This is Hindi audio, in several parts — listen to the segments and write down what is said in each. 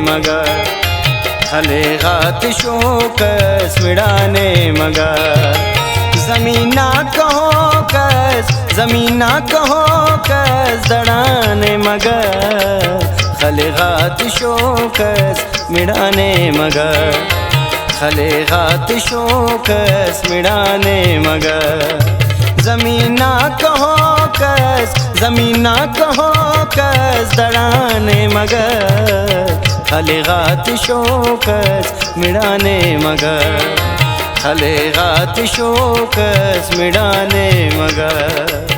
मगर खलेगात शोकस मिटाने मगर ज़मीना कहो कस ज़मीना कहो कस दड़ाने मगर खलेगात शोकस मिटाने मगर खलेगात शोकस मिटाने मगर ज़मीना कहो कस ज़मीना कहो कस दड़ाने मगर खलेगात शोकस मिटाने मगर खलेगात शोकस मिटाने मगर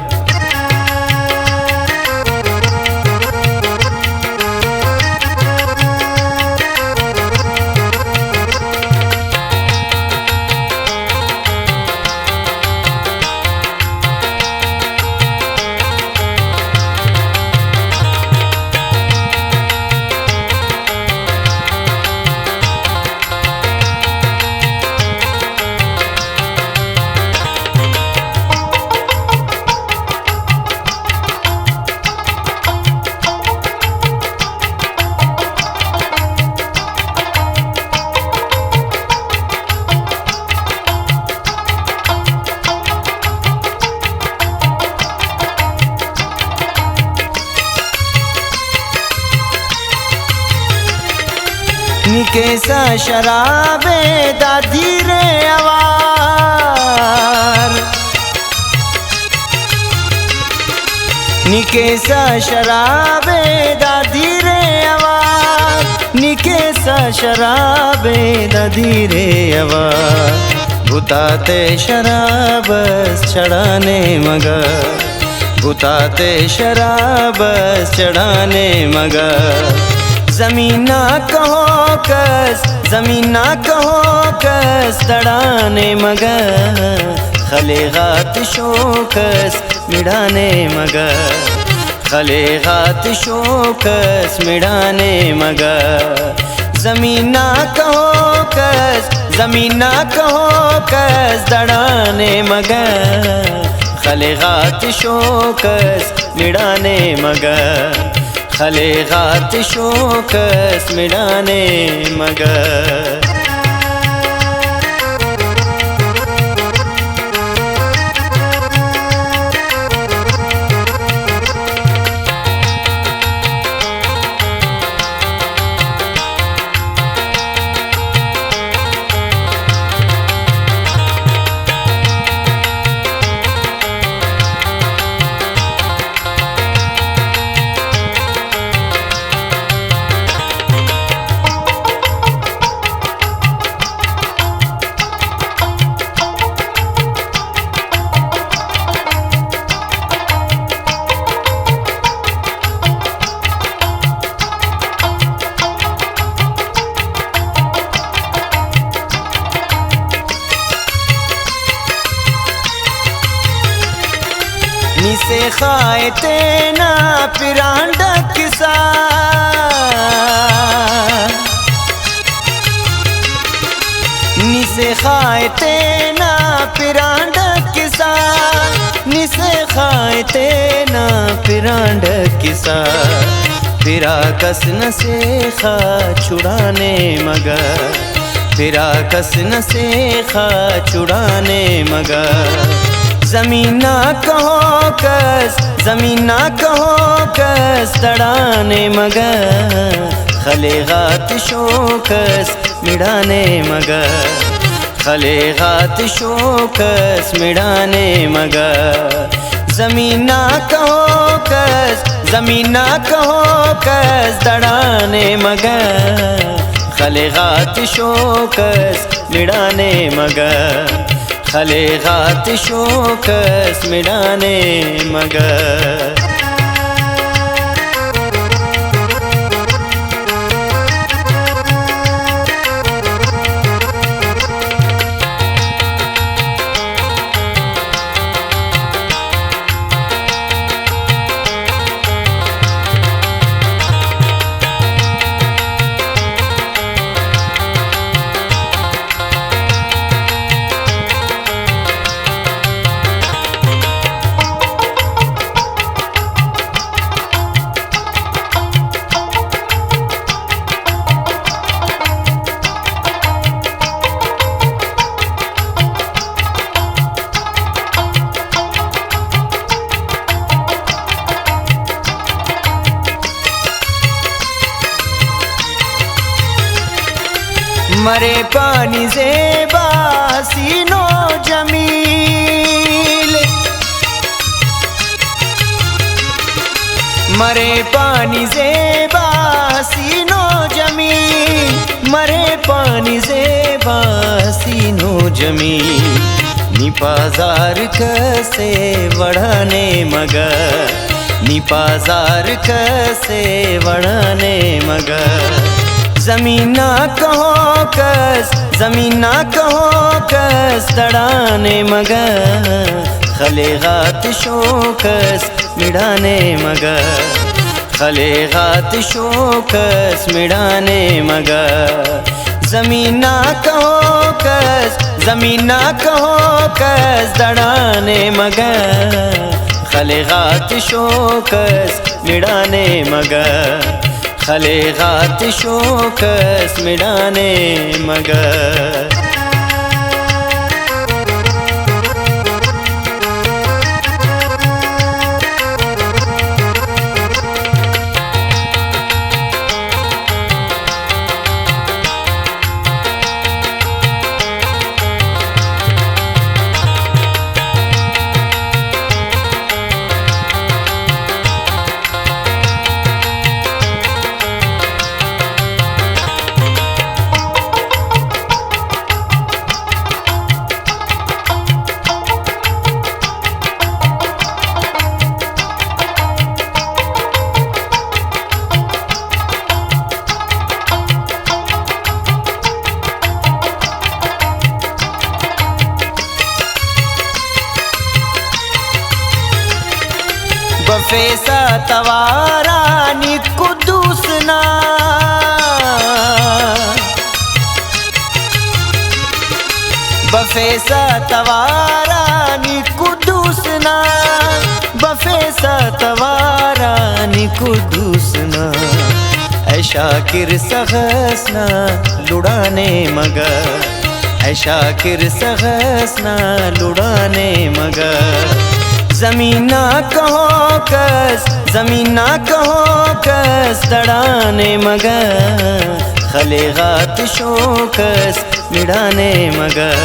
निकेसा शराबे दादी रे अवार निकेसा शराबे दादी रे अवार निकेसा शराबे दादी रे अवार बुताते शराबस चढ़ाने मगर बुताते शराबस चढ़ाने मगर ज़मीना कहो कस ज़मीना कहो कस दड़ाने मगर खलेगात शोकस मिटाने मगर खलेगात शोकस मिटाने मगर ज़मीना कहो कस ज़मीना कहो कस दड़ाने मगर खलेगात शोकस मिटाने मगर खलेगात शोकस मिटाने मगर निसे खायते ना पिरांड किसा निसे खायते ना पिरांड किसा निसे खायते ना पिरांड किसा फिरा कस न से खा छुड़ाने मगर फिरा कस न से खा छुड़ाने मगर ज़मीना कहो कस ज़मीना कहो कस दड़ाने मगर खलेगात शोकस मिटाने मगर खलेगात शोकस मिटाने मगर ज़मीना कहो कस ज़मीना कहो कस दड़ाने मगर खलेगात शोकस मिटाने मगर खलेगात शोकस मिटाने मगर मरे पानी ज़ेबा सीनो जमील, मरे पानी ज़ेबा सीनो जमील, मरे पानी ज़ेबा सीनो जमील। निपाजार कसे वढ़ाने मगर, निपाजार कसे वढ़ाने मगर। ज़मीना कहो कस, ज़मीना कहो कस दड़ाने मगर। खलेगात शोकस मिढ़ाने मगर, खलेगात शोकस मिढ़ाने मगर। ज़मीना कहो कस, ज़मीना कहो कस दड़ाने मगर। खलेगात शोकस मिढ़ाने मगर, खलेगात शोकस मिढ़ाने मगर। बफेसा तवारा नी कुदूसना, बफेसा तवारा नी कुदूसना, बफेसा तवारा नी कुदूसना। ऐ शाकिर सगसना लुड़ाने मगर, ऐ शाकिर सगसना लुड़ाने मगर। ज़मीना कहो कस, ज़मीना कहो कस दड़ाने मगर। खलेगात शोकस मिढ़ाने मगर,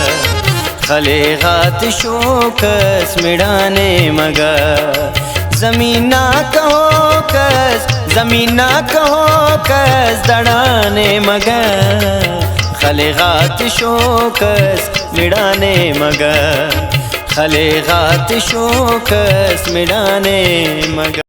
खलेगात शोकस मिढ़ाने मगर। ज़मीना कहो कस, ज़मीना कहो कस दड़ाने मगर। खलेगात शोकस मिढ़ाने मगर, खलेगात शोकस मिढ़ाने मगर।